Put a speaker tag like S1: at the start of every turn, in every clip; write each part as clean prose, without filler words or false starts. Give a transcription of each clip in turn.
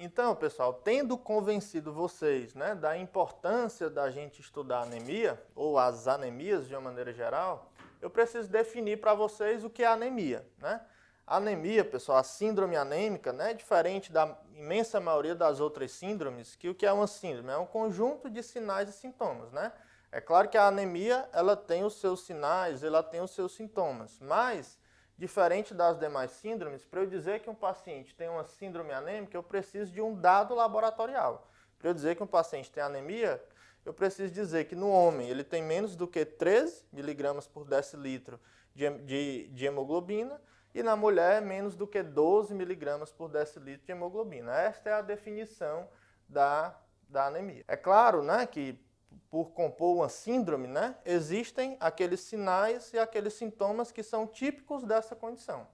S1: Então, pessoal, tendo convencido vocês, né, da importância da gente estudar anemia, ou as anemias de uma maneira geral, eu preciso definir para vocês o que é anemia, né? A anemia, pessoal, a síndrome anêmica, né, é diferente da imensa maioria das outras síndromes, que o que é uma síndrome? É um conjunto de sinais e sintomas, né? É claro que a anemia, ela tem os seus sinais, ela tem os seus sintomas, mas diferente das demais síndromes, para eu dizer que um paciente tem uma síndrome anêmica, eu preciso de um dado laboratorial. Para eu dizer que um paciente tem anemia, eu preciso dizer que no homem ele tem menos do que 13 miligramas por decilitro de hemoglobina e na mulher menos do que 12 miligramas por decilitro de hemoglobina. Esta é a definição da anemia. É claro, né, que por compor uma síndrome, né, existem aqueles sinais e aqueles sintomas que são típicos dessa condição.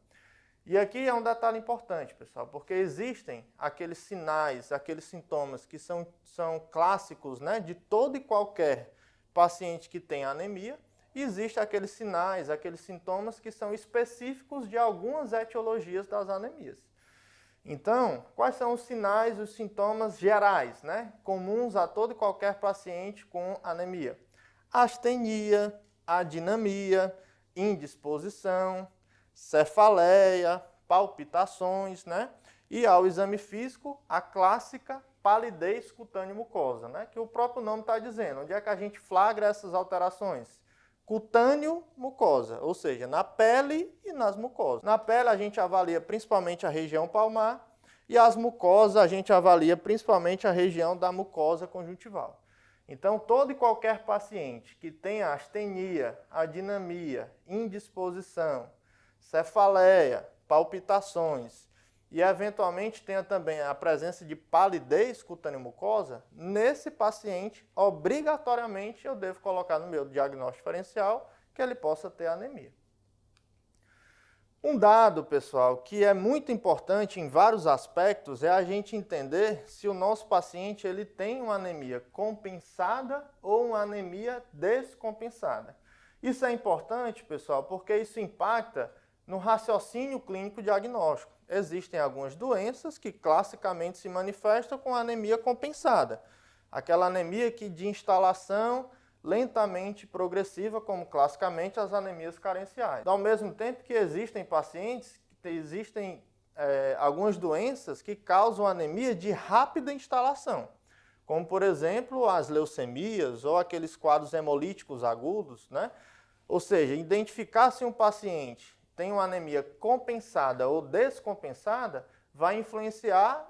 S1: E aqui é um detalhe importante, pessoal, porque existem aqueles sinais, aqueles sintomas que são clássicos, né, de todo e qualquer paciente que tem anemia, e existem aqueles sinais, aqueles sintomas que são específicos de algumas etiologias das anemias. Então, quais são os sinais e os sintomas gerais, né, comuns a todo e qualquer paciente com anemia? Astenia, adinamia, indisposição, cefaleia, palpitações, né? E ao exame físico, a clássica palidez cutâneo-mucosa, né? Que o próprio nome está dizendo. Onde é que a gente flagra essas alterações? Cutâneo-mucosa, ou seja, na pele e nas mucosas. Na pele a gente avalia principalmente a região palmar e as mucosas a gente avalia principalmente a região da mucosa conjuntival. Então, todo e qualquer paciente que tenha astenia, adinamia, indisposição, cefaleia, palpitações e eventualmente tenha também a presença de palidez cutâneo-mucosa, nesse paciente, obrigatoriamente, eu devo colocar no meu diagnóstico diferencial que ele possa ter anemia. Um dado, pessoal, que é muito importante em vários aspectos é a gente entender se o nosso paciente ele tem uma anemia compensada ou uma anemia descompensada. Isso é importante, pessoal, porque isso impacta no raciocínio clínico diagnóstico. Existem algumas doenças que classicamente se manifestam com anemia compensada. Aquela anemia que de instalação lentamente progressiva, como classicamente as anemias carenciais. Ao mesmo tempo que existem pacientes, existem algumas doenças que causam anemia de rápida instalação, como por exemplo as leucemias ou aqueles quadros hemolíticos agudos, né? Ou seja, identificar se um paciente tem uma anemia compensada ou descompensada vai influenciar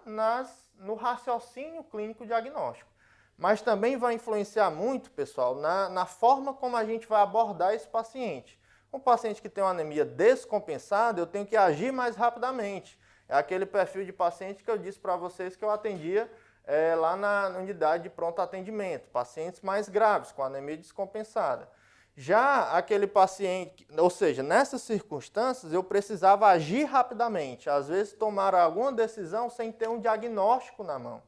S1: no raciocínio clínico diagnóstico. Mas também vai influenciar muito, pessoal, na forma como a gente vai abordar esse paciente. Um paciente que tem uma anemia descompensada, eu tenho que agir mais rapidamente. É aquele perfil de paciente que eu disse para vocês que eu atendia lá na unidade de pronto atendimento. Pacientes mais graves, com anemia descompensada. Já aquele paciente, ou seja, nessas circunstâncias eu precisava agir rapidamente. Às vezes tomar alguma decisão sem ter um diagnóstico na mão.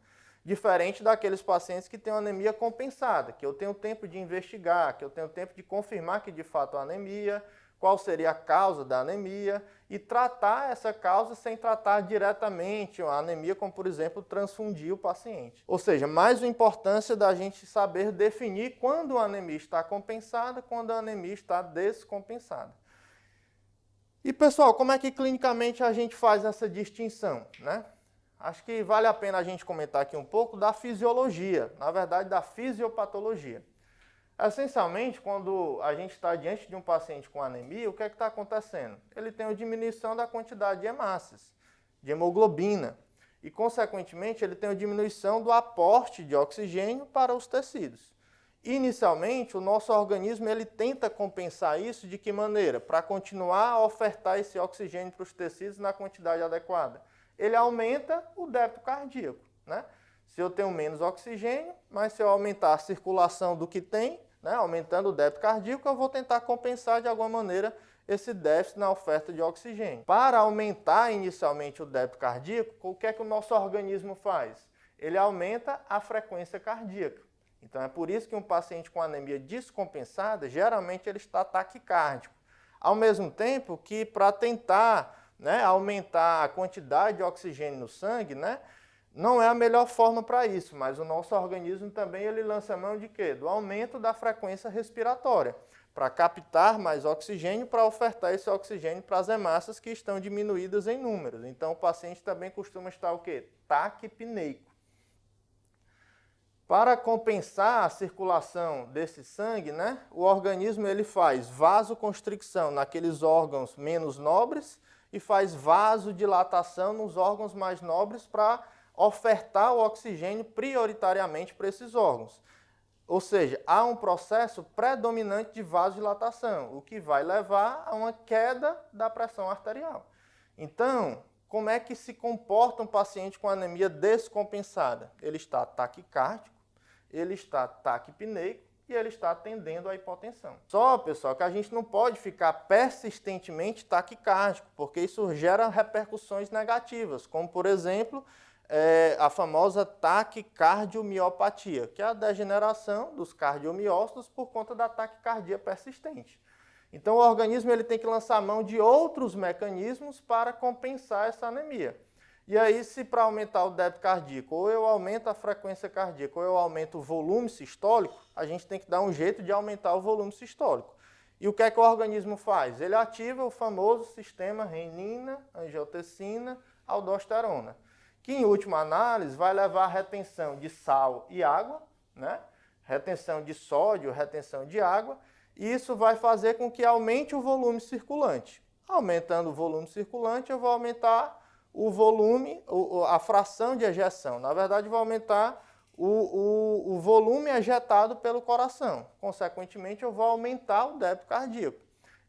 S1: Diferente daqueles pacientes que têm anemia compensada, que eu tenho tempo de investigar, que eu tenho tempo de confirmar que de fato há anemia, qual seria a causa da anemia e tratar essa causa sem tratar diretamente a anemia, como por exemplo transfundir o paciente. Ou seja, mais a importância da gente saber definir quando a anemia está compensada, quando a anemia está descompensada. E pessoal, como é que clinicamente a gente faz essa distinção, né? Acho que vale a pena a gente comentar aqui um pouco da fisiologia, na verdade da fisiopatologia. Essencialmente, quando a gente está diante de um paciente com anemia, o que é que está acontecendo? Ele tem uma diminuição da quantidade de hemácias, de hemoglobina, e consequentemente ele tem uma diminuição do aporte de oxigênio para os tecidos. Inicialmente, o nosso organismo ele tenta compensar isso de que maneira? Para continuar a ofertar esse oxigênio para os tecidos na quantidade adequada. Ele aumenta o débito cardíaco, né? Se eu tenho menos oxigênio, mas se eu aumentar a circulação do que tem, né, aumentando o débito cardíaco, eu vou tentar compensar de alguma maneira esse déficit na oferta de oxigênio. Para aumentar inicialmente o débito cardíaco, o que é que o nosso organismo faz? Ele aumenta a frequência cardíaca. Então é por isso que um paciente com anemia descompensada, geralmente ele está taquicárdico. Ao mesmo tempo que para tentar aumentar a quantidade de oxigênio no sangue, né, Não é a melhor forma para isso, mas o nosso organismo também ele lança mão de quê? Do aumento da frequência respiratória, para captar mais oxigênio, para ofertar esse oxigênio para as hemácias que estão diminuídas em números. Então o paciente também costuma estar o quê? Taquipneico. Para compensar a circulação desse sangue, né, o organismo ele faz vasoconstricção naqueles órgãos menos nobres e faz vasodilatação nos órgãos mais nobres para ofertar o oxigênio prioritariamente para esses órgãos. Ou seja, há um processo predominante de vasodilatação, o que vai levar a uma queda da pressão arterial. Então, como é que se comporta um paciente com anemia descompensada? Ele está taquicárdico, ele está taquipneico e ele está tendendo à hipotensão. Só, pessoal, que a gente não pode ficar persistentemente taquicárdico, porque isso gera repercussões negativas, como, por exemplo, a famosa taquicardiomiopatia, que é a degeneração dos cardiomiócitos por conta da taquicardia persistente. Então, o organismo ele tem que lançar mão de outros mecanismos para compensar essa anemia. E aí, se para aumentar o débito cardíaco, ou eu aumento a frequência cardíaca, ou eu aumento o volume sistólico, a gente tem que dar um jeito de aumentar o volume sistólico. E o que é que o organismo faz? Ele ativa o famoso sistema renina, angiotensina, aldosterona, que em última análise vai levar à retenção de sal e água, né? Retenção de sódio, retenção de água, e isso vai fazer com que aumente o volume circulante. Aumentando o volume circulante, eu vou aumentar o volume, a fração de ejeção. Na verdade, vou aumentar o volume ejetado pelo coração. Consequentemente, eu vou aumentar o débito cardíaco.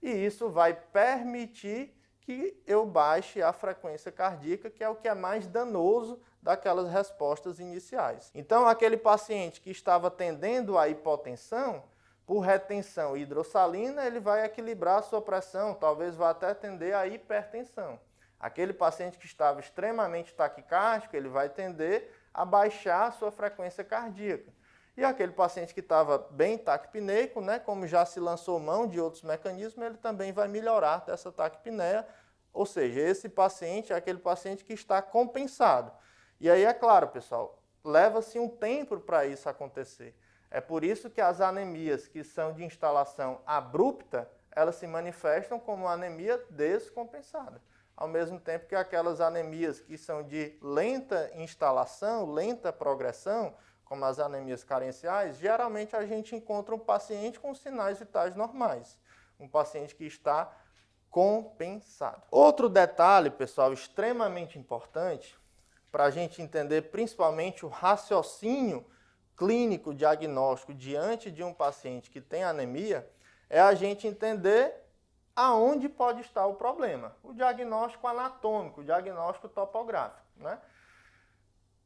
S1: E isso vai permitir que eu baixe a frequência cardíaca, que é o que é mais danoso daquelas respostas iniciais. Então, aquele paciente que estava tendendo à hipotensão, por retenção hidrossalina, ele vai equilibrar a sua pressão, talvez vá até tender à hipertensão. Aquele paciente que estava extremamente taquicárdico, ele vai tender a baixar a sua frequência cardíaca. E aquele paciente que estava bem taquipneico, né, como já se lançou mão de outros mecanismos, ele também vai melhorar dessa taquipneia. Ou seja, esse paciente é aquele paciente que está compensado. E aí, é claro, pessoal, leva-se um tempo para isso acontecer. É por isso que as anemias que são de instalação abrupta, elas se manifestam como anemia descompensada. Ao mesmo tempo que aquelas anemias que são de lenta instalação, lenta progressão, como as anemias carenciais, geralmente a gente encontra um paciente com sinais vitais normais, um paciente que está compensado. Outro detalhe, pessoal, extremamente importante, para a gente entender principalmente o raciocínio clínico diagnóstico diante de um paciente que tem anemia, é a gente entender aonde pode estar o problema. O diagnóstico anatômico, o diagnóstico topográfico, né?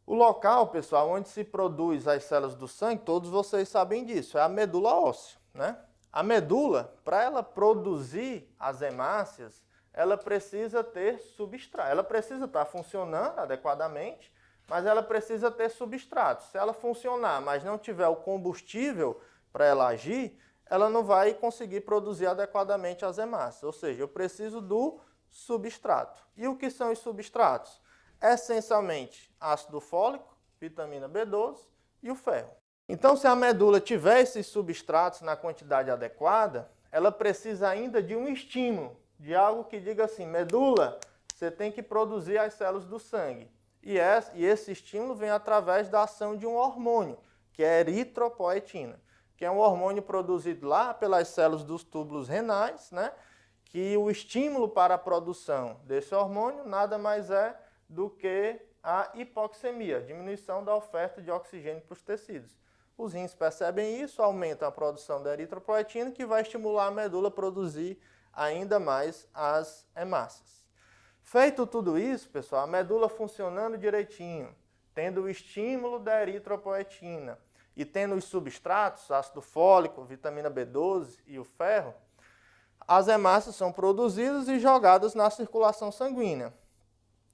S1: O local, pessoal, onde se produz as células do sangue, todos vocês sabem disso, é a medula óssea, né? A medula, para ela produzir as hemácias, ela precisa ter substrato. Ela precisa estar funcionando adequadamente, mas ela precisa ter substrato. Se ela funcionar, mas não tiver o combustível para ela agir, ela não vai conseguir produzir adequadamente as hemácias. Ou seja, eu preciso do substrato. E o que são os substratos? Essencialmente, ácido fólico, vitamina B12 e o ferro. Então, se a medula tiver esses substratos na quantidade adequada, ela precisa ainda de um estímulo, de algo que diga assim, medula, você tem que produzir as células do sangue. E esse estímulo vem através da ação de um hormônio, que é a eritropoetina, que é um hormônio produzido lá pelas células dos túbulos renais, né? Que o estímulo para a produção desse hormônio nada mais é do que a hipoxemia, diminuição da oferta de oxigênio para os tecidos. Os rins percebem isso, aumentam a produção da eritropoetina, que vai estimular a medula a produzir ainda mais as hemácias. Feito tudo isso, pessoal, a medula funcionando direitinho, tendo o estímulo da eritropoetina e tendo os substratos, ácido fólico, vitamina B12 e o ferro, as hemácias são produzidas e jogadas na circulação sanguínea.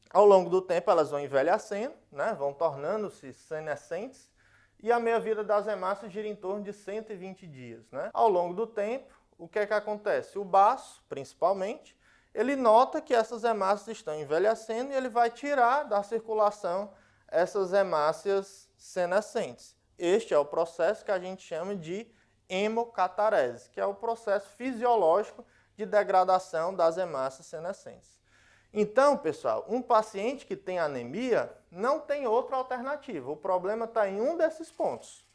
S1: Ao longo do tempo elas vão envelhecendo, né, vão tornando-se senescentes, e a meia-vida das hemácias gira em torno de 120 dias. Né? Ao longo do tempo, o que é que acontece? O baço, principalmente, ele nota que essas hemácias estão envelhecendo e ele vai tirar da circulação essas hemácias senescentes. Este é o processo que a gente chama de hemocatarese, que é o processo fisiológico de degradação das hemácias senescentes. Então, pessoal, um paciente que tem anemia não tem outra alternativa. O problema está em um desses pontos.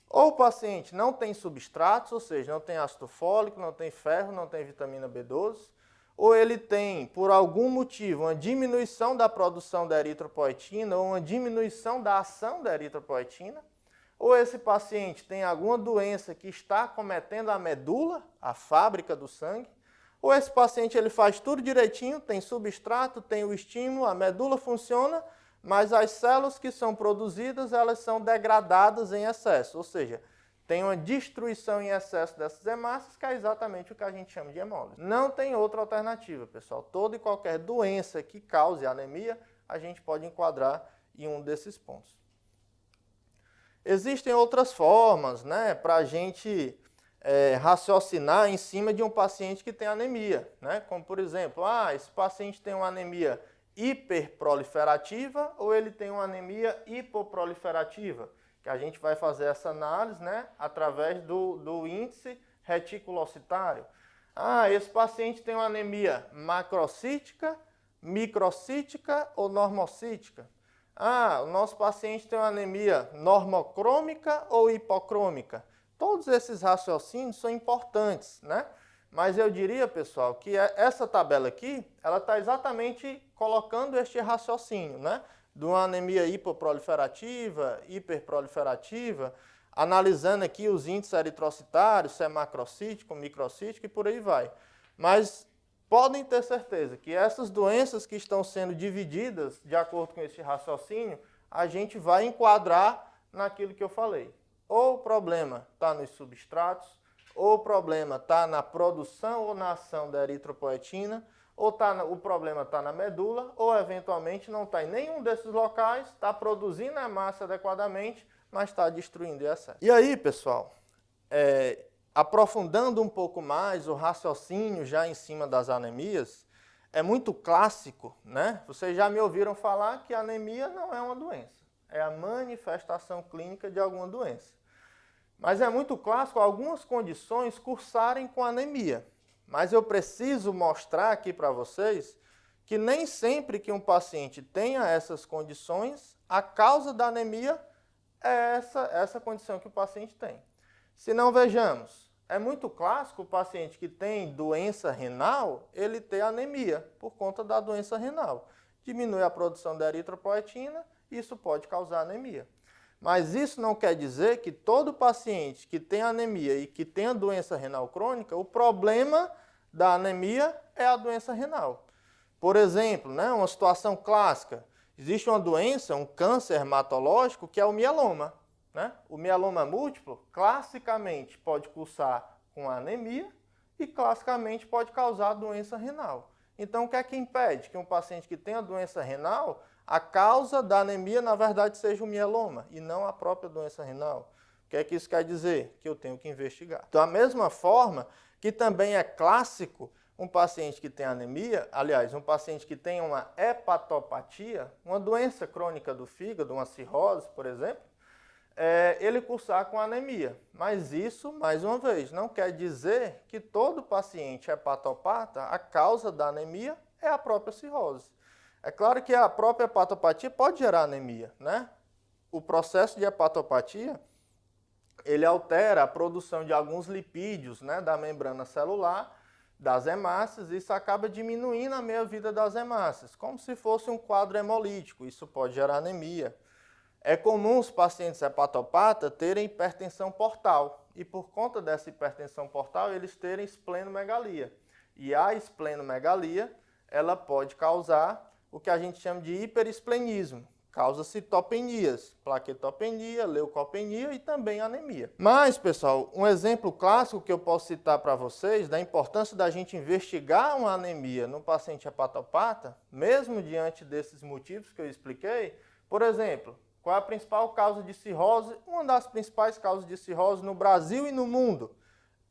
S1: Ou o paciente não tem substratos, ou seja, não tem ácido fólico, não tem ferro, não tem vitamina B12, ou ele tem, por algum motivo, uma diminuição da produção da eritropoetina ou uma diminuição da ação da eritropoetina, ou esse paciente tem alguma doença que está acometendo a medula, a fábrica do sangue, ou esse paciente ele faz tudo direitinho, tem substrato, tem o estímulo, a medula funciona, mas as células que são produzidas, elas são degradadas em excesso, ou seja, tem uma destruição em excesso dessas hemácias, que é exatamente o que a gente chama de hemólise. Não tem outra alternativa, pessoal. Toda e qualquer doença que cause anemia, a gente pode enquadrar em um desses pontos. Existem outras formas, né, para a gente raciocinar em cima de um paciente que tem anemia, né? Como, por exemplo, esse paciente tem uma anemia hiperproliferativa ou ele tem uma anemia hipoproliferativa, que a gente vai fazer essa análise, né, através do índice reticulocitário. Esse paciente tem uma anemia macrocítica, microcítica ou normocítica. O nosso paciente tem uma anemia normocrômica ou hipocrômica. Todos esses raciocínios são importantes, né? Mas eu diria, pessoal, que essa tabela aqui, ela está exatamente colocando este raciocínio, né? De uma anemia hipoproliferativa, hiperproliferativa, analisando aqui os índices eritrocitários, se é macrocítico, microcítico e por aí vai. Mas podem ter certeza que essas doenças que estão sendo divididas, de acordo com esse raciocínio, a gente vai enquadrar naquilo que eu falei. Ou o problema está nos substratos, ou o problema está na produção ou na ação da eritropoetina, ou o problema está na medula, ou eventualmente não está em nenhum desses locais, está produzindo a hemácia adequadamente, mas está destruindo em excesso. E aí, pessoal, aprofundando um pouco mais o raciocínio já em cima das anemias, é muito clássico, né? Vocês já me ouviram falar que a anemia não é uma doença, é a manifestação clínica de alguma doença. Mas é muito clássico algumas condições cursarem com anemia. Mas eu preciso mostrar aqui para vocês que nem sempre que um paciente tenha essas condições, a causa da anemia é essa condição que o paciente tem. Se não, vejamos, é muito clássico o paciente que tem doença renal, ele ter anemia por conta da doença renal. Diminui a produção da eritropoetina, isso pode causar anemia. Mas isso não quer dizer que todo paciente que tem anemia e que tem a doença renal crônica, o problema da anemia é a doença renal. Por exemplo, né, uma situação clássica, existe uma doença, um câncer hematológico, que é o mieloma. Né? O mieloma múltiplo, classicamente, pode cursar com anemia e classicamente pode causar doença renal. Então, o que é que impede que um paciente que tenha doença renal, a causa da anemia, na verdade, seja o mieloma e não a própria doença renal? O que é que isso quer dizer? Que eu tenho que investigar. Então, da mesma forma que também é clássico um paciente que tem anemia, aliás, um paciente que tem uma hepatopatia, uma doença crônica do fígado, uma cirrose, por exemplo, ele cursar com anemia. Mas isso, mais uma vez, não quer dizer que todo paciente hepatopata, a causa da anemia é a própria cirrose. É claro que a própria hepatopatia pode gerar anemia, né? O processo de hepatopatia, ele altera a produção de alguns lipídios, né, da membrana celular, das hemácias, e isso acaba diminuindo a meia-vida das hemácias, como se fosse um quadro hemolítico, isso pode gerar anemia. É comum os pacientes hepatopatas terem hipertensão portal, e por conta dessa hipertensão portal, eles terem esplenomegalia. E a esplenomegalia, ela pode causar o que a gente chama de hiperesplenismo. Causa citopenias, plaquetopenia, leucopenia e também anemia. Mas, pessoal, um exemplo clássico que eu posso citar para vocês da importância da gente investigar uma anemia no paciente hepatopata, mesmo diante desses motivos que eu expliquei, por exemplo, qual é a principal causa de cirrose? Uma das principais causas de cirrose no Brasil e no mundo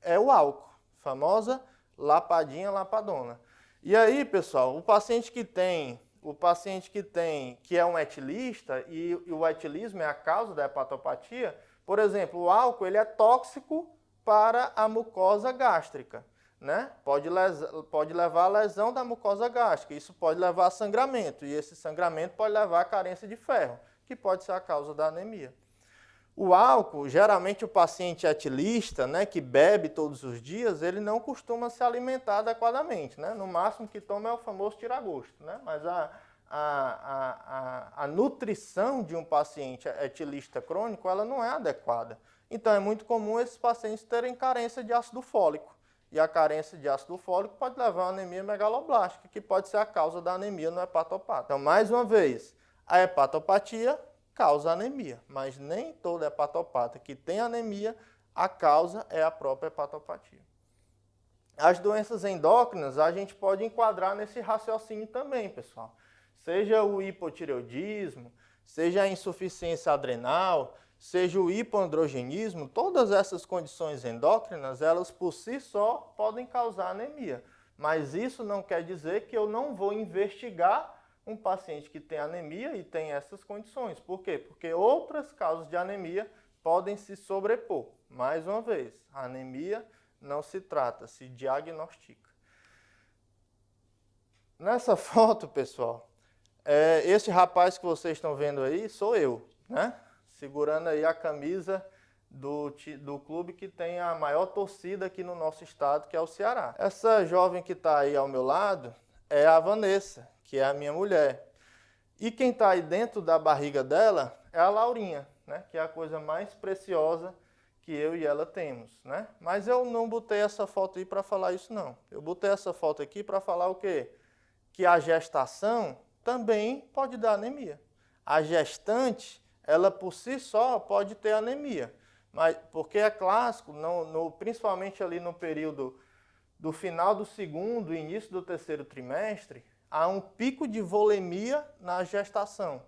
S1: é o álcool, famosa lapadinha lapadona. E aí, pessoal, o paciente que tem o paciente que é um etilista, e o etilismo é a causa da hepatopatia, por exemplo, o álcool ele é tóxico para a mucosa gástrica, né? Pode levar à lesão da mucosa gástrica, isso pode levar a sangramento, e esse sangramento pode levar à carência de ferro, que pode ser a causa da anemia. O álcool, geralmente o paciente etilista, né, que bebe todos os dias, ele não costuma se alimentar adequadamente, né? No máximo que toma é o famoso tira-gosto, né? Mas a nutrição de um paciente etilista crônico, ela não é adequada. Então é muito comum esses pacientes terem carência de ácido fólico. E a carência de ácido fólico pode levar a anemia megaloblástica, que pode ser a causa da anemia no hepatopata. Então, mais uma vez, a hepatopatia causa anemia, mas nem toda hepatopata que tem anemia, a causa é a própria hepatopatia. As doenças endócrinas a gente pode enquadrar nesse raciocínio também, pessoal. Seja o hipotireoidismo, seja a insuficiência adrenal, seja o hipoandrogenismo, todas essas condições endócrinas, elas por si só podem causar anemia. Mas isso não quer dizer que eu não vou investigar um paciente que tem anemia e tem essas condições. Por quê? Porque outras causas de anemia podem se sobrepor. Mais uma vez, a anemia não se trata, se diagnostica. Nessa foto, pessoal, esse rapaz que vocês estão vendo aí sou eu, né? Segurando aí a camisa do clube que tem a maior torcida aqui no nosso estado, que é o Ceará. Essa jovem que está aí ao meu lado é a Vanessa, que é a minha mulher. E quem está aí dentro da barriga dela é a Laurinha, né? Que é a coisa mais preciosa que eu e ela temos, né? Mas eu não botei essa foto aí para falar isso, não. Eu botei essa foto aqui para falar o quê? Que a gestação também pode dar anemia. A gestante, ela por si só pode ter anemia, mas porque é clássico, principalmente ali no período do final do segundo e início do terceiro trimestre, há um pico de volemia na gestação,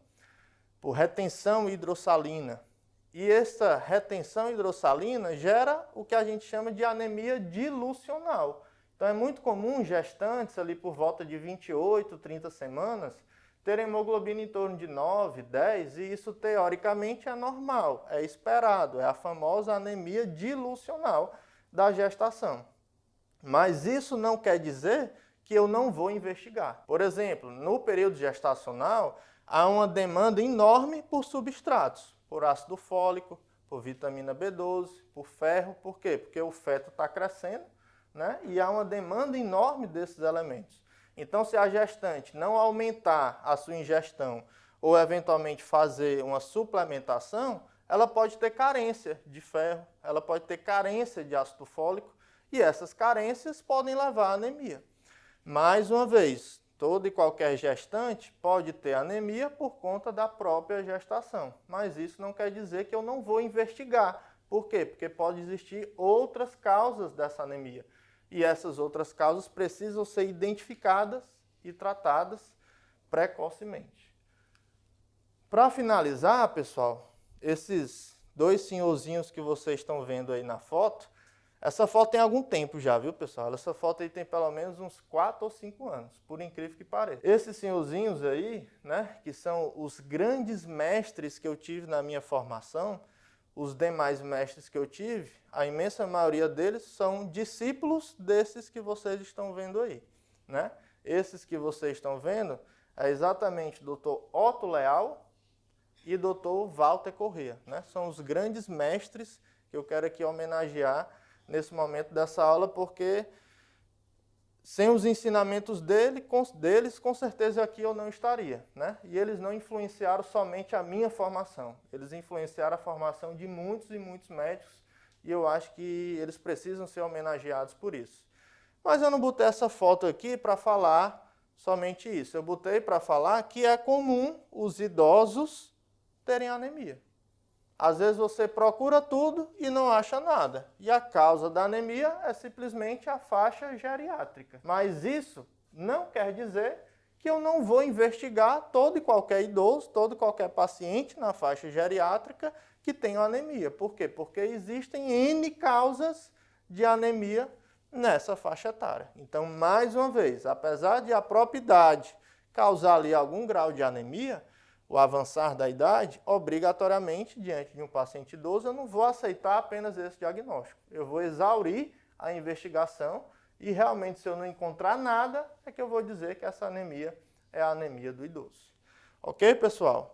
S1: por retenção hidrossalina. E essa retenção hidrossalina gera o que a gente chama de anemia dilucional. Então é muito comum gestantes ali por volta de 28, 30 semanas terem hemoglobina em torno de 9, 10, e isso teoricamente é normal, é esperado, é a famosa anemia dilucional da gestação. Mas isso não quer dizer que eu não vou investigar. Por exemplo, no período gestacional, há uma demanda enorme por substratos, por ácido fólico, por vitamina B12, por ferro. Por quê? Porque o feto está crescendo, né? E há uma demanda enorme desses elementos. Então, se a gestante não aumentar a sua ingestão ou eventualmente fazer uma suplementação, ela pode ter carência de ferro, ela pode ter carência de ácido fólico, e essas carências podem levar à anemia. Mais uma vez, toda e qualquer gestante pode ter anemia por conta da própria gestação, mas isso não quer dizer que eu não vou investigar. Por quê? Porque pode existir outras causas dessa anemia, e essas outras causas precisam ser identificadas e tratadas precocemente. Para finalizar, pessoal, esses dois senhorzinhos que vocês estão vendo aí na foto, essa foto tem algum tempo já, viu, pessoal? Essa foto aí tem pelo menos uns 4 ou 5 anos, por incrível que pareça. Esses senhorzinhos aí, né, que são os grandes mestres que eu tive na minha formação, os demais mestres que eu tive, a imensa maioria deles são discípulos desses que vocês estão vendo aí, né? Esses que vocês estão vendo é exatamente o Dr. Otto Leal e o Dr. Walter Corrêa, né? São os grandes mestres que eu quero aqui homenagear nesse momento dessa aula, porque sem os ensinamentos deles, com certeza aqui eu não estaria, né? E eles não influenciaram somente a minha formação, eles influenciaram a formação de muitos e muitos médicos, e eu acho que eles precisam ser homenageados por isso. Mas eu não botei essa foto aqui para falar somente isso, eu botei para falar que é comum os idosos terem anemia. Às vezes você procura tudo e não acha nada. E a causa da anemia é simplesmente a faixa geriátrica. Mas isso não quer dizer que eu não vou investigar todo e qualquer idoso, todo e qualquer paciente na faixa geriátrica que tenha anemia. Por quê? Porque existem N causas de anemia nessa faixa etária. Então, mais uma vez, apesar de a própria idade causar ali algum grau de anemia, o avançar da idade, obrigatoriamente, diante de um paciente idoso, eu não vou aceitar apenas esse diagnóstico. Eu vou exaurir a investigação e realmente, se eu não encontrar nada, é que eu vou dizer que essa anemia é a anemia do idoso. Ok, pessoal?